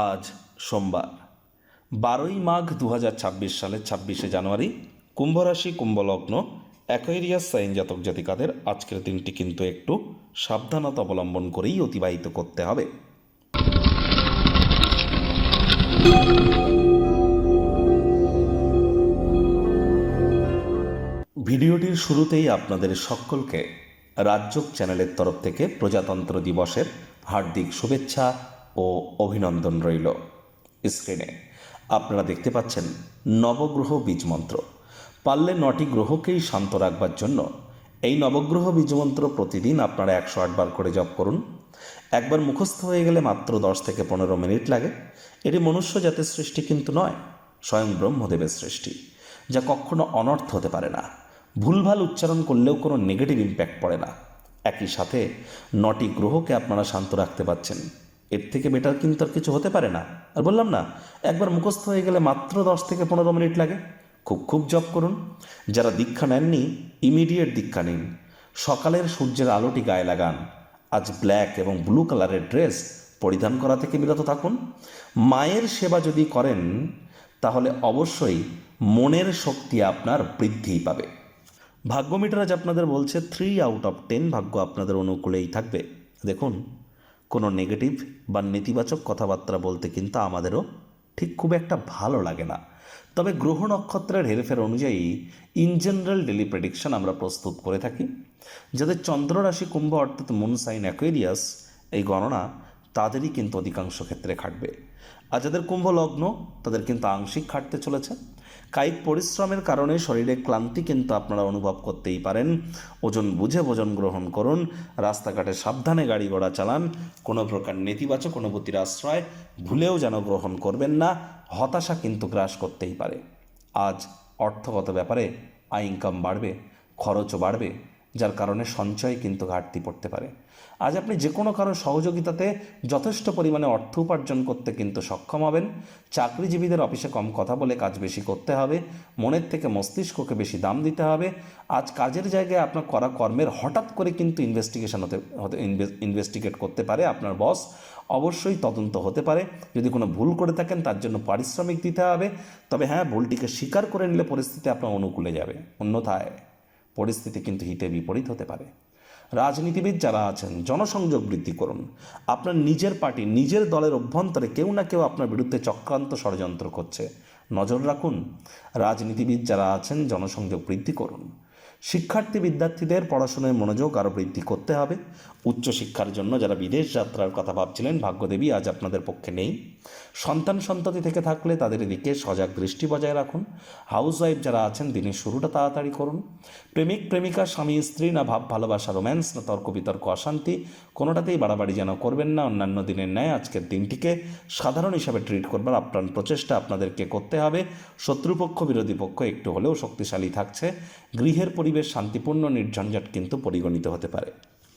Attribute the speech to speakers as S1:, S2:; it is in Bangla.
S1: আজ সোমবার 12ই মাঘ 2026 সালের 26শে জানুয়ারি। কুম্ভ রাশি, কুম্ভ লগ্ন, অ্যাকোয়ারিয়াস সাইন জাতক জাতিকাদের আজকের দিনটি কিন্তু একটু সাবধানতা অবলম্বন করেই অতিবাহিত করতে হবে। ভিডিওটির শুরুতেই আপনাদের সকলকে রাজযোগ চ্যানেলের তরফ থেকে প্রজাতন্ত্র দিবসের হার্দিক শুভেচ্ছা ও অভিনন্দন রইল। স্ক্রিনে আপনারা দেখতে পাচ্ছেন নবগ্রহ বীজমন্ত্র। পারলে 9টি গ্রহকেই শান্ত রাখবার জন্য এই নবগ্রহ বীজমন্ত্র প্রতিদিন আপনারা 108 বার করে জপ করুন। একবার মুখস্থ হয়ে গেলে মাত্র 10 থেকে 15 মিনিট লাগে। এটি মনুষ্য জাতির সৃষ্টি কিন্তু নয়, স্বয়ং ব্রহ্মদেবের সৃষ্টি, যা কখনো অনর্থ হতে পারে না। ভুলভাল উচ্চারণ করলেও কোনো নেগেটিভ ইম্প্যাক্ট পড়ে না। একই সাথে 9টি গ্রহকে আপনারা শান্ত রাখতে পারছেন, এর থেকে বেটার কিন্তু আর কিছু হতে পারে না। আর বললাম না, একবার মুখস্থ হয়ে গেলে মাত্র 10 থেকে 15 মিনিট লাগে। খুব জপ করুন। যারা দীক্ষা নেননি, ইমিডিয়েট দীক্ষা নিন। সকালের সূর্যের আলোটি গায়ে লাগান। আজ ব্ল্যাক এবং ব্লু কালারের ড্রেস পরিধান করা থেকে বিরত থাকুন। মায়ের সেবা যদি করেন তাহলে অবশ্যই মনের শক্তি আপনার বৃদ্ধি পাবে। ভাগ্য মিটার আজ আপনাদের বলছে 3 আউট অফ 10 ভাগ্য আপনাদের অনুকূলেই থাকবে। দেখুন, কোনো নেগেটিভ বা নেতিবাচক কথাবার্তা বলতে কিন্তু আমাদেরও ঠিক খুব একটা ভালো লাগে না। তবে গ্রহ নক্ষত্রের হেরফের অনুযায়ী ইন জেনারেল ডেলি প্রেডিকশন আমরা প্রস্তুত করে থাকি। যাদের চন্দ্র রাশি কুম্ভ অর্থাৎ মুন সাইন অ্যাকোয়ারিয়াস, এই গণনা তাদেরই কিন্তু অধিকাংশ ক্ষেত্রে খাটবে। আর যাদের কুম্ভ লগ্ন তাদের কিন্তু আংশিক খাটতে চলেছে। কায়িক পরিশ্রমের কারণে শরীরে ক্লান্তি কিন্তু আপনারা অনুভব করতেই পারেন। ওজন বুঝে ভোজন গ্রহণ করুন। রাস্তাঘাটে সাবধানে গাড়ি ঘোড়া চালান। কোনো প্রকার নেতিবাচক অনুভূতির আশ্রয় ভুলেও যেন গ্রহণ করবেন না। হতাশা কিন্তু গ্রাস করতেই পারে। আজ অর্থগত ব্যাপারে আয় ইনকাম বাড়বে, খরচও বাড়বে, যার কারণে সঞ্চয় কিন্তু ঘাটতি পড়তে পারে। আজ আপনি যে কোনো কারো সহযোগিতাতে যথেষ্ট পরিমাণে অর্থ উপার্জন করতে কিন্তু সক্ষম হবেন। চাকরিজীবীদের অফিসে কম কথা বলে কাজ বেশি করতে হবে। মনের থেকে মস্তিষ্ককে বেশি দাম দিতে হবে। আজ কাজের জায়গায় আপনার করা কর্মের হঠাৎ করে কিন্তু ইনভেস্টিগেট করতে পারে আপনার বস। অবশ্যই তদন্ত হতে পারে। যদি কোনো ভুল করে থাকেন তার জন্য পারিশ্রমিক দিতে হবে। তবে হ্যাঁ, ভুলটিকে স্বীকার করে নিলে পরিস্থিতি আপনার অনুকূলে যাবে, অন্যথায় পরিস্থিতি কিন্তু হিতে বিপরীত হতে পারে। রাজনীতিবিদ যারা আছেন, জনসংযোগ বৃদ্ধি করুন। আপনার নিজের পার্টি, নিজের দলের অভ্যন্তরে কেউ না কেউ আপনার বিরুদ্ধে চক্রান্ত ষড়যন্ত্র করছে, নজর রাখুন। রাজনীতিবিদ যারা আছেন, জনসংযোগ বৃদ্ধি করুন। শিক্ষার্থী বিদ্যার্থীদের পড়াশোনায় মনোযোগ আরও বৃদ্ধি করতে হবে। উচ্চশিক্ষার জন্য যারা বিদেশ যাত্রার কথা ভাবছিলেন, ভাগ্যদেবী আজ আপনাদের পক্ষে নেই। সন্তানতি থেকে থাকলে তাদের দিকে সজাগ দৃষ্টি বজায় রাখুন। হাউসওয়াইফ যারা আছেন, দিনের শুরুটা তাড়াতাড়ি করুন। প্রেমিক প্রেমিকা, স্বামী স্ত্রী, না ভাব ভালোবাসা, রোম্যান্স, না তর্ক বিতর্ক, অশান্তি, কোনোটাতেই বাড়াবাড়ি যেন করবেন না। অন্যান্য দিনের ন্যায় আজকের দিনটিকে সাধারণ হিসাবে ট্রিট করবার আপ্রাণ প্রচেষ্টা আপনাদেরকে করতে হবে। শত্রুপক্ষ বিরোধী পক্ষ একটু হলেও শক্তিশালী থাকছে। গৃহের পরিবেশ শান্তিপূর্ণ, নির্ঝঞ্ঝাট কিন্তু পরিগণিত হতে পারে।